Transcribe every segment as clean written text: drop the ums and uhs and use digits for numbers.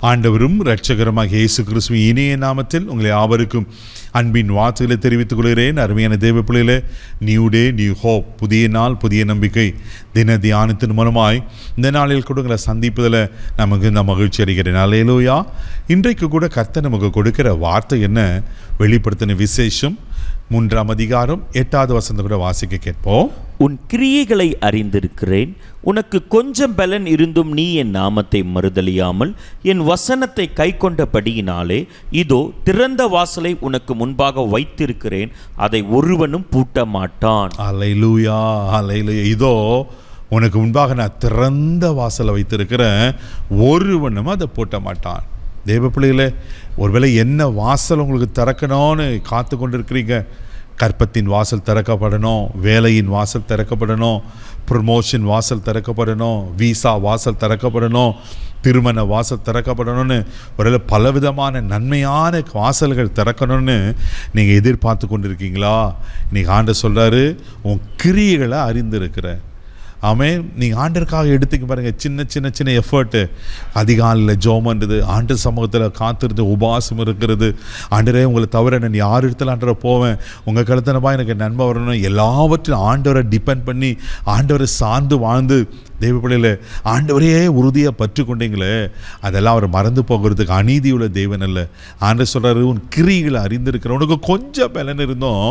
ஆண்டவரும் இரட்சகருமாக இயேசு கிறிஸ்துவின் இனிய நாமத்தில் உங்களை யாவருக்கும் அன்பின் வார்த்தைகளை தெரிவித்துக் கொள்கிறேன். அருமையான தேவ பிள்ளைகளே, நியூ டே நியூ ஹோப், புதிய நாள் புதிய நம்பிக்கை தின தியானத்தின் மூலமாய் இந்த நாளில் கூட உங்களை சந்திப்பதில் நமக்கு இந்த மகிழ்ச்சி அடைகிறேன். அல்லேலூயா. இன்றைக்கு கூட கர்த்தர் நமக்கு கொடுக்கிற வார்த்தை என்ன? வெளிப்படுத்தின விசேஷம் 3ஆம் அதிகாரம் 8வது வசனத்தை கூட வாசிக்க கேட்போம். உன் கிரியைகளை அறிந்திருக்கிறேன், உனக்கு கொஞ்சம் பலன் இருந்தும் நீ என் நாமத்தை மறுதலியாமல் என் வசனத்தை கை கொண்டபடியினாலே இதோ திறந்த வாசலை உனக்கு முன்பாக வைத்திருக்கிறேன், அதை ஒருவனும் பூட்ட மாட்டான். அல்லேலூயா, அல்லேலூயா. இதோ உனக்கு முன்பாக நான் திறந்த வாசலை வைத்திருக்கிறேன், ஒருவனும் அதை பூட்ட மாட்டான். தேவ பிள்ளைகளே, ஒருவேளை என்ன வாசல் உங்களுக்கு திறக்கணும்னு காத்து கொண்டிருக்கிறீங்க? கற்பத்தின் வாசல் திறக்கப்படணும், வேலையின் வாசல் திறக்கப்படணும், ப்ரமோஷன் வாசல் திறக்கப்படணும், விசா வாசல் திறக்கப்படணும், திருமண வாசல் திறக்கப்படணும்னு ஒருவேளை பலவிதமான நன்மையான வாசல்கள் திறக்கணும்னு நீங்கள் எதிர்பார்த்து கொண்டிருக்கீங்களா? இன்னைக்கு ஆண்டவர் சொல்கிறாரு, உன் கிரியைகளை அறிந்திருக்கிற. ஆமென். நீங்கள் ஆண்டருக்காக எடுத்துக்க பாருங்கள். சின்ன சின்ன சின்ன எஃபர்ட்டு, அதிகாலையில் ஜெபம் பண்ணுறது, ஆண்டு சமூகத்தில் காத்திருந்து உபவாசம் இருக்கிறது. ஆண்டரே, உங்களை தவிர நான் யார் இடத்துல ஆண்டரை போவேன், உங்கள் கழுத்தனப்பா எனக்கு நன்மை வரணும், எல்லாவற்றையும் ஆண்டவரை டிபெண்ட் பண்ணி ஆண்டவரை சார்ந்து வாழ்ந்து தெய்வ பிள்ளையில ஆண்டவரையே உறுதியாக பற்றி கொண்டீங்களே, அதெல்லாம் அவர் மறந்து போகிறதுக்கு அநீதி உள்ள தெய்வன் அல்ல. ஆண்டவர் சொல்கிறாரு, உன் கிரியைகளை அறிந்திருக்கிற, உனக்கு கொஞ்சம் பலன் இருந்தோம்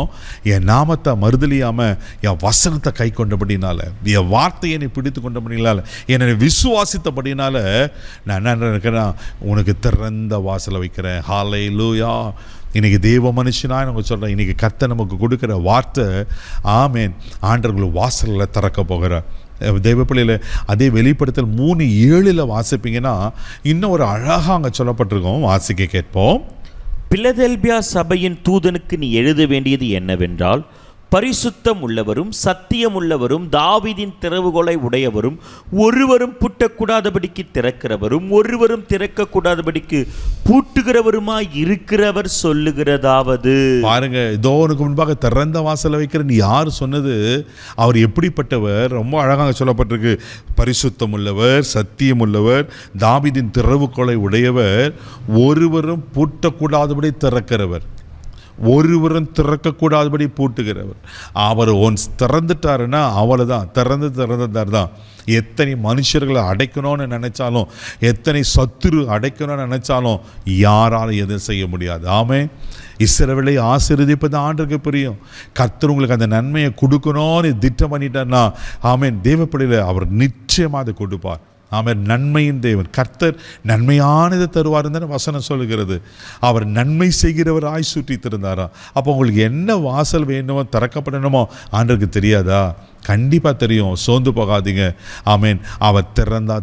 என் நாமத்தை மறுதலியாமல் என் வசனத்தை கை கொண்டபடினால, என் வார்த்தையை நீ பிடித்து கொண்டபடினால, என்னை விசுவாசித்தபடினால நான் என்ன நினைக்கிறேன், உனக்கு திறந்த வாசலை வைக்கிறேன். ஹல்லேலூயா. இன்றைக்கி தேவ மனுஷனாக நம்ம சொல்கிறேன், இன்றைக்கி கர்த்தர் நமக்கு கொடுக்குற வார்த்தை, ஆமென், ஆண்டவர்கள் வாசலில் திறக்க போகிறார். தேவ பிள்ளையில் அதே வெளிப்படுத்தல் 3:7 வாசிப்பீங்கன்னா இன்னும் ஒரு அழகாக அங்கே சொல்லப்பட்டிருக்கோம். வாசிக்க கேட்போம். பிலதெல்பியா சபையின் தூதனுக்கு நீ எழுத வேண்டியது என்னவென்றால், பரிசுத்தம் உள்ளவரும் சத்தியம் உள்ளவரும் தாவீதின் திறவுகோலை உடையவரும் ஒருவரும் பூட்டக்கூடாதபடிக்கு திறக்கிறவரும் ஒருவரும் திறக்கக்கூடாதபடிக்கு பூட்டுகிறவருமாய் இருக்கிறவர் சொல்லுகிறதாவது. பாருங்க, இதோ உனக்கு முன்பாக திறந்த வாசலை வைக்கிறேன். யார் சொன்னது? அவர் எப்படிப்பட்டவர்? ரொம்ப அழகாக சொல்லப்பட்டிருக்கு. பரிசுத்தம் உள்ளவர், சத்தியம் உள்ளவர், தாவீதின் திறவுகோலை உடையவர், ஒருவரும் பூட்டக்கூடாதபடி திறக்கிறவர், ஒருவரும் திறக்கக்கூடாதபடி பூட்டுகிறவர். அவர் ஒன்ஸ் திறந்துட்டாருன்னா அவ்வளோதான், திறந்தார் தான். எத்தனை மனுஷர்களை அடைக்கணும்னு நினைச்சாலும், எத்தனை சத்துரு அடைக்கணும்னு நினைச்சாலும் யாராலும் எதுவும் செய்ய முடியாது. ஆமென். இஸ்ரவேலை ஆசீர்வதிப்பது ஆண்டவருக்கு பிரியம். கர்த்தர் உங்களுக்கு அந்த நன்மையை கொடுக்கணும்னு திட்டம் பண்ணிட்டார்னா, ஆமென், தேவ பிள்ளையில அவர் நிச்சயமாக அதை கொடுப்பார். ஆமென். நன்மையின் தேவன் கர்த்தர் நன்மையானதை தருவார் தானே வசனம் சொல்லுகிறது. அவர் நன்மை செய்கிறவராய் சுற்றி திறந்தாரா? அப்போ உங்களுக்கு என்ன வாசல் வேணுமோ திறக்கப்படணுமோ ஆண்டவருக்கு தெரியாதா? கண்டிப்பாக தெரியும். சோர்ந்து போகாதீங்க. ஆமென். அவர்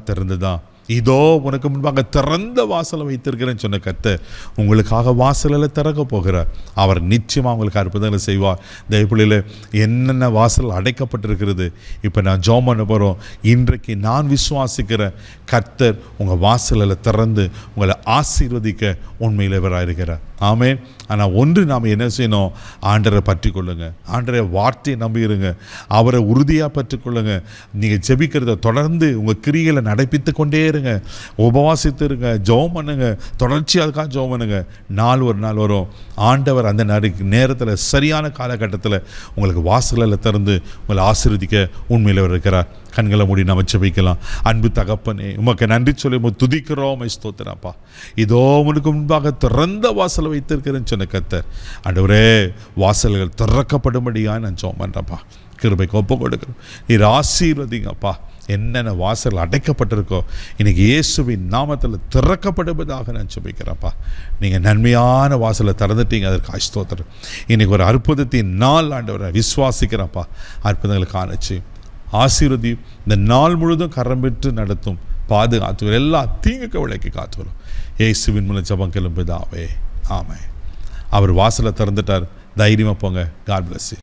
திறந்துதான். இதோ உனக்கு முன்பாக திறந்த வாசலை வைத்திருக்கிறேன்னு சொன்ன கர்த்தர் உங்களுக்காக வாசலில் திறக்க போகிறார். அவர் நிச்சயமாக உங்களுக்கு அற்புதங்களை செய்வார். தயவுப்பிள்ளையில் என்னென்ன வாசல் அடைக்கப்பட்டிருக்கிறது இப்போ நான் ஜெபம் பண்ண போகிறோம். இன்றைக்கு நான் விசுவாசிக்கிற கர்த்தர் உங்கள் வாசலில் திறந்து உங்களை ஆசீர்வதிக்க உண்மையில் இருக்கிறார். ஆமென். ஆனால் ஒன்று நாம் என்ன செய்யணும்? ஆண்டரை பற்றி கொள்ளுங்க, ஆண்டரை வார்த்தையை நம்பிடுங்க, அவரை உறுதியாக பற்றி கொள்ளுங்க. நீங்கள் ஜெபிக்கிறத தொடர்ந்து உங்கள் கிரியைகளை நடப்பித்து கொண்டே இருங்க, உபவாசித்து இருங்க, ஜெபம் பண்ணுங்க, தொடர்ச்சியாக அதுக்காக ஜெபம் பண்ணுங்க. நாள் ஒரு நாள் வரும், ஆண்டவர் அந்த நேரத்தில் சரியான காலகட்டத்தில் உங்களுக்கு வாசலில் திறந்து உங்களை ஆசீர்வதிக்க உண்மையில் இருக்கிறார். கண்களை மூடி நம்ம ஜெபிக்கலாம். அன்பு தகப்பனே, உமக்கு நன்றி சொல்லி துதிக்கிறோம், ஸ்தோத்திரப்பா. இதோ உனக்கு முன்பாக திறந்த வாசலை வைத்திருக்கிறேன்னு சொன்ன கர்த்தர், ஆண்டவரே, வாசல்கள் திறக்கப்படும்படியா நான் ஜெபம் பண்ணுறப்பா. கிருபைக்கு ஒப்பு கொடுக்குறோம். நீர் ஆசீர்வதிங்கப்பா. என்னென்ன வாசல் அடைக்கப்பட்டிருக்கோ இன்னைக்கு இயேசுவின் நாமத்தில் திறக்கப்படுவதாக நான் ஜெபிக்கிறேன்ப்பா. நீங்கள் நன்மையான வாசலை திறந்துட்டீங்க, அதற்கு ஸ்தோத்திரம். இன்னைக்கு ஒரு அற்புதத்தின் நாள் ஆண்டவரை விசுவாசிக்கிறேன்ப்பா. அற்புதங்களை காணச்சு ஆசீர்வதி. இந்த நாள் முழுதும் கரம் பெற்று நடத்தும், பாதுகாத்து எல்லா தீங்குக்கு விலைக்கு காத்து வரும். இயேசுவின் மூலம் ஜெபம் கேளும் பிதாவே, ஆமென். அவர் வாசலை திறந்துட்டார். தைரியமாக போங்க. God bless you.